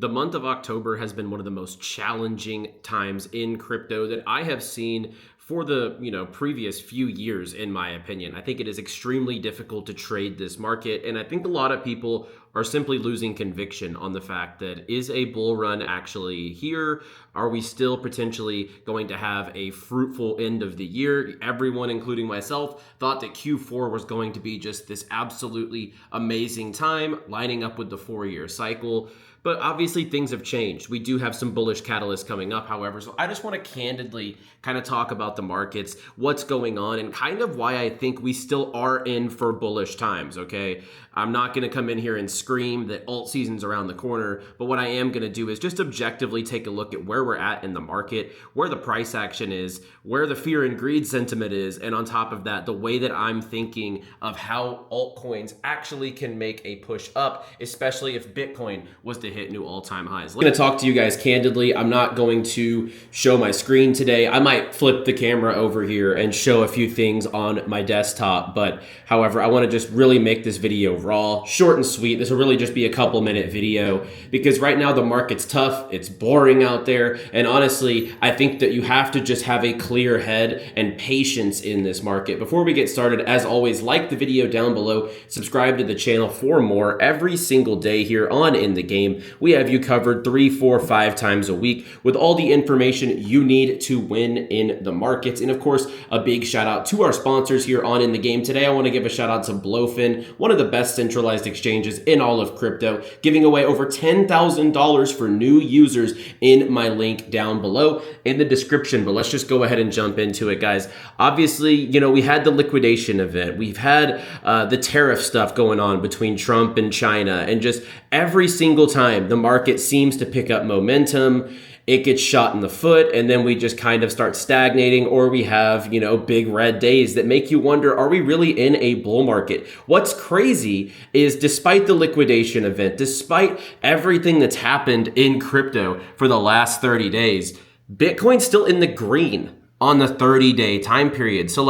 The month of October has been one of the most challenging times in crypto that I have seen for the previous few years, in my opinion. I think it is extremely difficult to trade this market, and I think a lot of people are simply losing conviction on the fact that is a bull run actually here? Are we still potentially going to have a fruitful end of the year? Everyone, including myself, thought that Q4 was going to be just this absolutely amazing time, lining up with the 4-year cycle. But obviously things have changed. We do have some bullish catalysts coming up, however. So I just want to candidly kind of talk about the markets, what's going on, and kind of why I think we still are in for bullish times, okay? I'm not going to come in here and scream that alt season's around the corner, but what I am going to do is just objectively take a look at where we're at in the market, where the price action is, where the fear and greed sentiment is, and on top of that, the way that I'm thinking of how altcoins actually can make a push up, especially if Bitcoin was to hit new all-time highs. I'm going to talk to you guys candidly. I'm not going to show my screen today. I might flip the camera over here and show a few things on my desktop, but however, I want to just really make this video raw, short and sweet. This will really just be a couple minute video because right now the market's tough, it's boring out there, and honestly, I think that you have to just have a clear head and patience in this market. Before we get started, as always, like the video down below, subscribe to the channel for more. Every single day here on In the Game, we have you covered 3, 4, 5 times a week with all the information you need to win in the markets. And of course, a big shout out to our sponsors here on In the Game. Today, I want to give a shout out to Blowfin, one of the best centralized exchanges in all of crypto, giving away over $10,000 for new users in my link down below in the description. But let's just go ahead and jump into it, guys. Obviously, we had the liquidation event. We've had the tariff stuff going on between Trump and China, and just every single time the market seems to pick up momentum, it gets shot in the foot, and then we just kind of start stagnating, or we have, big red days that make you wonder, are we really in a bull market? What's crazy is despite the liquidation event, despite everything that's happened in crypto for the last 30 days, Bitcoin's still in the green on the 30-day time period. So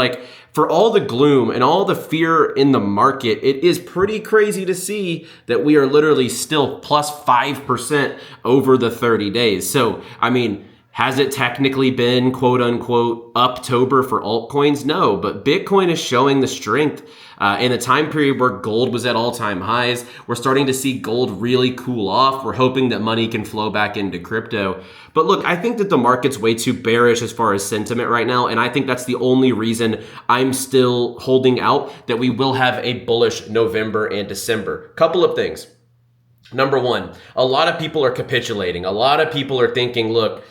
for all the gloom and all the fear in the market, it is pretty crazy to see that we are literally still plus 5% over the 30 days. So, has it technically been quote unquote Uptober for altcoins? No, but Bitcoin is showing the strength in a time period where gold was at all-time highs. We're starting to see gold really cool off. We're hoping that money can flow back into crypto. But look, I think that the market's way too bearish as far as sentiment right now, and I think that's the only reason I'm still holding out that we will have a bullish November and December. Couple of things. Number one, a lot of people are capitulating. A lot of people are thinking, look,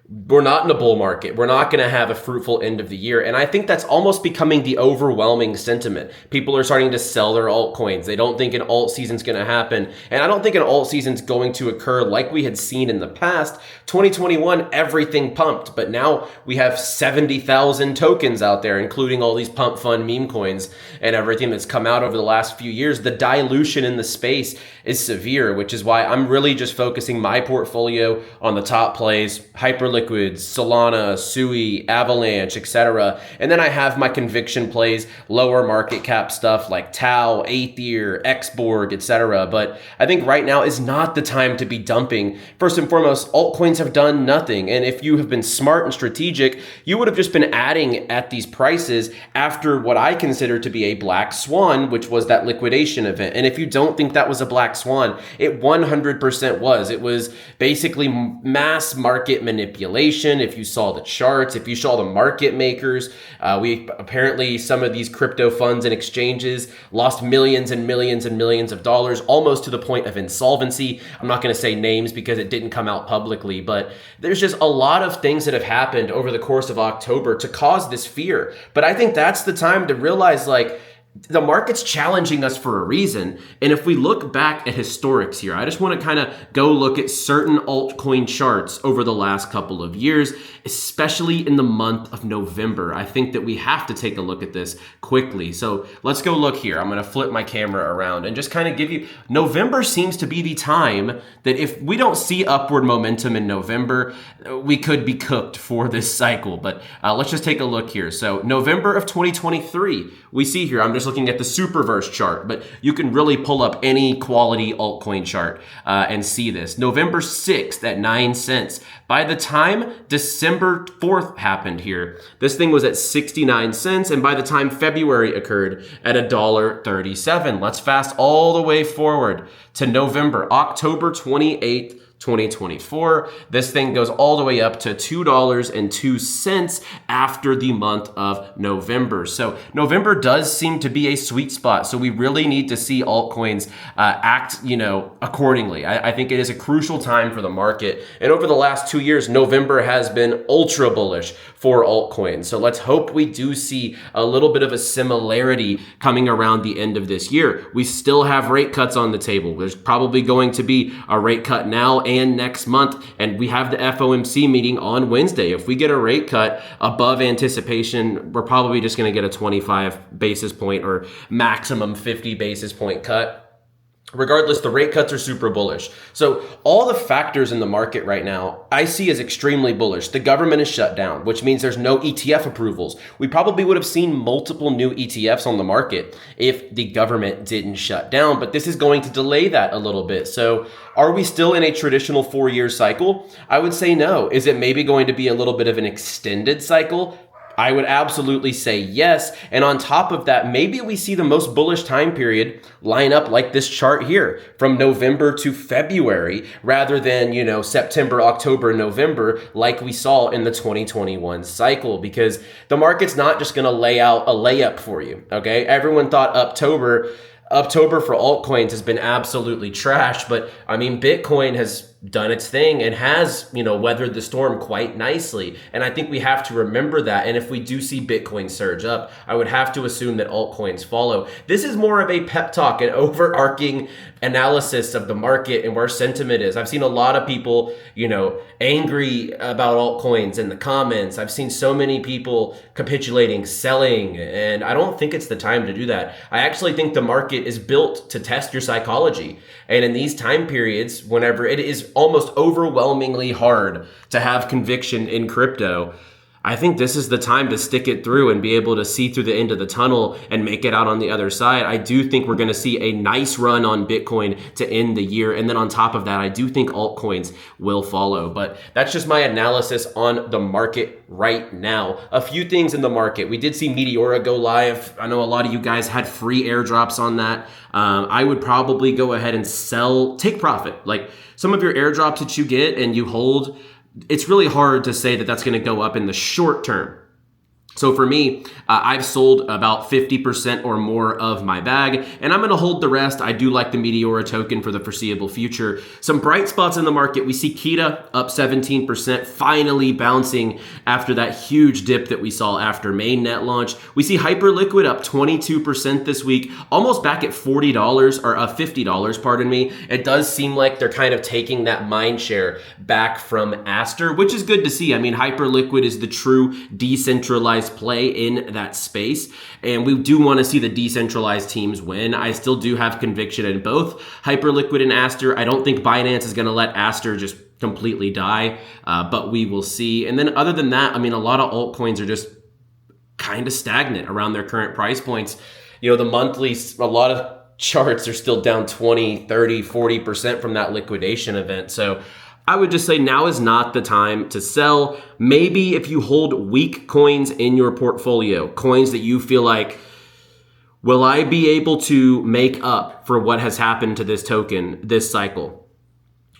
we're not in a bull market. We're not going to have a fruitful end of the year. And I think that's almost becoming the overwhelming sentiment. People are starting to sell their altcoins. They don't think an alt season's going to happen. And I don't think an alt season's going to occur like we had seen in the past. 2021, everything pumped. But now we have 70,000 tokens out there, including all these pump fund meme coins and everything that's come out over the last few years. The dilution in the space is severe, which is why I'm really just focusing my portfolio on the top plays, Hyperliquids, Solana, 𝗬𝗎, Avalanche, etc. And then I have my conviction plays, lower market cap stuff like Tau, Aether, Xborg, etc. But I think right now is not the time to be dumping. First and foremost, altcoins have done nothing. And if you have been smart and strategic, you would have just been adding at these prices after what I consider to be a black swan, which was that liquidation event. And if you don't think that was a black swan, it 100% was. It was basically mass market manipulation. If you saw the charts, if you saw the market makers, we apparently, some of these crypto funds and exchanges lost millions and millions and millions of dollars, almost to the point of insolvency. I'm not going to say names because it didn't come out publicly, but there's just a lot of things that have happened over the course of October to cause this fear. But I think that's the time to realize, the market's challenging us for a reason. And if we look back at historics here, I just want to kind of go look at certain altcoin charts over the last couple of years, especially in the month of November. I think that we have to take a look at this quickly. So let's go look here. I'm going to flip my camera around and just kind of give you, November seems to be the time that if we don't see upward momentum in November, we could be cooked for this cycle. But let's just take a look here. So November of 2023, we see here, I'm just just looking at the Superverse chart, but you can really pull up any quality altcoin chart and see this. November 6th at 9 cents. By the time December 4th happened here, this thing was at 69 cents. And by the time February occurred at $1.37. Let's fast all the way forward to October 28th, 2024. This thing goes all the way up to $2.02 after the month of November. So November does seem to be a sweet spot. So we really need to see altcoins act, accordingly. I think it is a crucial time for the market. And over the last 2 years, November has been ultra bullish for altcoins. So let's hope we do see a little bit of a similarity coming around the end of this year. We still have rate cuts on the table. There's probably going to be a rate cut now and next month, and we have the FOMC meeting on Wednesday. If we get a rate cut above anticipation, we're probably just going to get a 25 basis point or maximum 50 basis point cut. Regardless, the rate cuts are super bullish. So all the factors in the market right now, I see as extremely bullish. The government is shut down, which means there's no ETF approvals. We probably would have seen multiple new ETFs on the market if the government didn't shut down, but this is going to delay that a little bit. So are we still in a traditional 4-year cycle? I would say no. Is it maybe going to be a little bit of an extended cycle? I would absolutely say yes. And on top of that, maybe we see the most bullish time period line up like this chart here from November to February rather than, September, October, November like we saw in the 2021 cycle, because the market's not just going to lay out a layup for you. Okay. Everyone thought October for altcoins has been absolutely trash, but Bitcoin has done its thing and has, weathered the storm quite nicely. And I think we have to remember that. And if we do see Bitcoin surge up, I would have to assume that altcoins follow. This is more of a pep talk, an overarching analysis of the market and where sentiment is. I've seen a lot of people, angry about altcoins in the comments. I've seen so many people capitulating, selling, and I don't think it's the time to do that. I actually think the market is built to test your psychology. And in these time periods, whenever it is almost overwhelmingly hard to have conviction in crypto, I think this is the time to stick it through and be able to see through the end of the tunnel and make it out on the other side. I do think we're going to see a nice run on Bitcoin to end the year. And then on top of that, I do think altcoins will follow. But that's just my analysis on the market right now. A few things in the market. We did see Meteora go live. I know a lot of you guys had free airdrops on that. I would probably go ahead and take profit. Like some of your airdrops that you get and you hold, it's really hard to say that that's going to go up in the short term. So for me, I've sold about 50% or more of my bag, and I'm going to hold the rest. I do like the Meteora token for the foreseeable future. Some bright spots in the market. We see 𝗓𝗏 up 17%, finally bouncing after that huge dip that we saw after mainnet launch. We see Hyperliquid up 22% this week, almost back at $40 or $50, pardon me. It does seem like they're kind of taking that mind share back from Aster, which is good to see. Hyperliquid is the true decentralized play in that space, and we do want to see the decentralized teams win. I still do have conviction in both Hyperliquid and Aster. I don't think Binance is going to let Aster just completely die, but we will see. And then other than that, a lot of altcoins are just kind of stagnant around their current price points. The monthly, a lot of charts are still down 20, 30, 40% from that liquidation event. So I would just say now is not the time to sell. Maybe if you hold weak coins in your portfolio, coins that you feel like, will I be able to make up for what has happened to this token this cycle?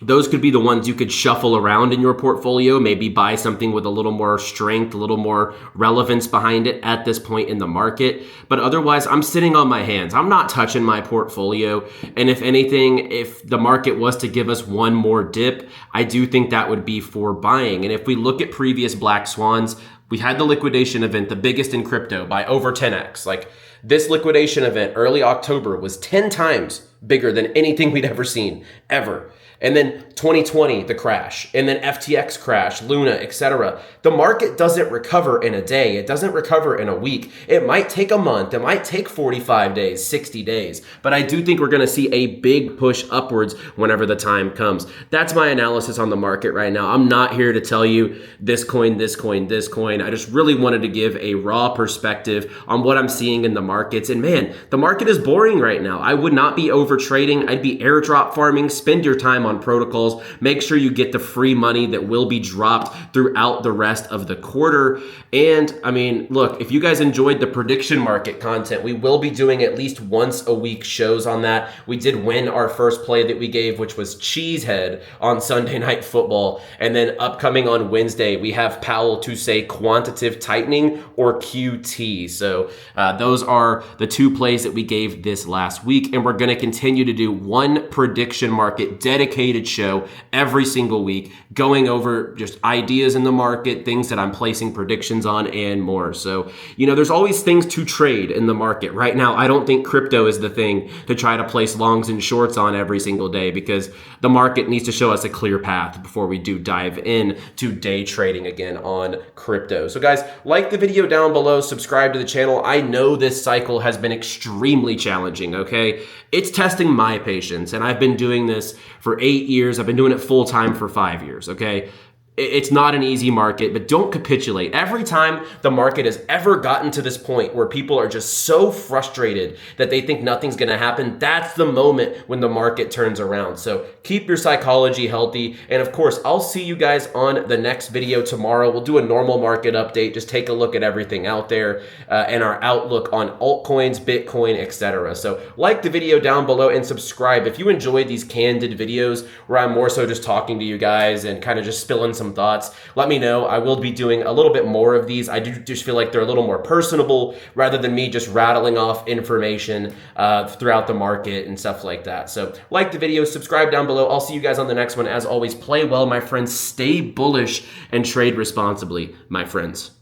Those could be the ones you could shuffle around in your portfolio, maybe buy something with a little more strength, a little more relevance behind it at this point in the market. But otherwise, I'm sitting on my hands. I'm not touching my portfolio. And if anything, if the market was to give us one more dip, I do think that would be for buying. And if we look at previous black swans, we had the liquidation event, the biggest in crypto by over 10x. Like this liquidation event early October was 10 times bigger than anything we'd ever seen, ever. And then 2020, the crash, and then FTX crash, Luna, etc. The market doesn't recover in a day. It doesn't recover in a week. It might take a month. It might take 45 days, 60 days. But I do think we're going to see a big push upwards whenever the time comes. That's my analysis on the market right now. I'm not here to tell you this coin, this coin, this coin. I just really wanted to give a raw perspective on what I'm seeing in the markets. And man, the market is boring right now. I would not be over trading. I'd be airdrop farming. Spend your time on protocols. Make sure you get the free money that will be dropped throughout the rest of the quarter. And I mean, look, if you guys enjoyed the prediction market content, we will be doing at least once a week shows on that. We did win our first play that we gave, which was Cheesehead on Sunday Night Football. And then upcoming on Wednesday, we have Powell to say quantitative tightening or QT. So those are the two plays that we gave this last week. And we're going to continue to do one prediction market dedicated show every single week, going over just ideas in the market, things that I'm placing predictions on, and more. So, you know, there's always things to trade in the market. Right now, I don't think crypto is the thing to try to place longs and shorts on every single day, because the market needs to show us a clear path before we do dive in to day trading again on crypto. So guys, like the video down below, subscribe to the channel. I know this cycle has been extremely challenging, okay? It's testing my patience, and I've been doing this for 8 years. I've been doing it full time for 5 years, okay? It's not an easy market, but don't capitulate. Every time the market has ever gotten to this point where people are just so frustrated that they think nothing's gonna happen, that's the moment when the market turns around. So keep your psychology healthy. And of course, I'll see you guys on the next video tomorrow. We'll do a normal market update, just take a look at everything out there and our outlook on altcoins, Bitcoin, etc. So like the video down below and subscribe. If you enjoyed these candid videos where I'm more so just talking to you guys and kind of just spilling some thoughts, let me know. I will be doing a little bit more of these. I do just feel like they're a little more personable rather than me just rattling off information throughout the market and stuff like that. So like the video, subscribe down below. I'll see you guys on the next one. As always, play well, my friends. Stay bullish and trade responsibly, my friends.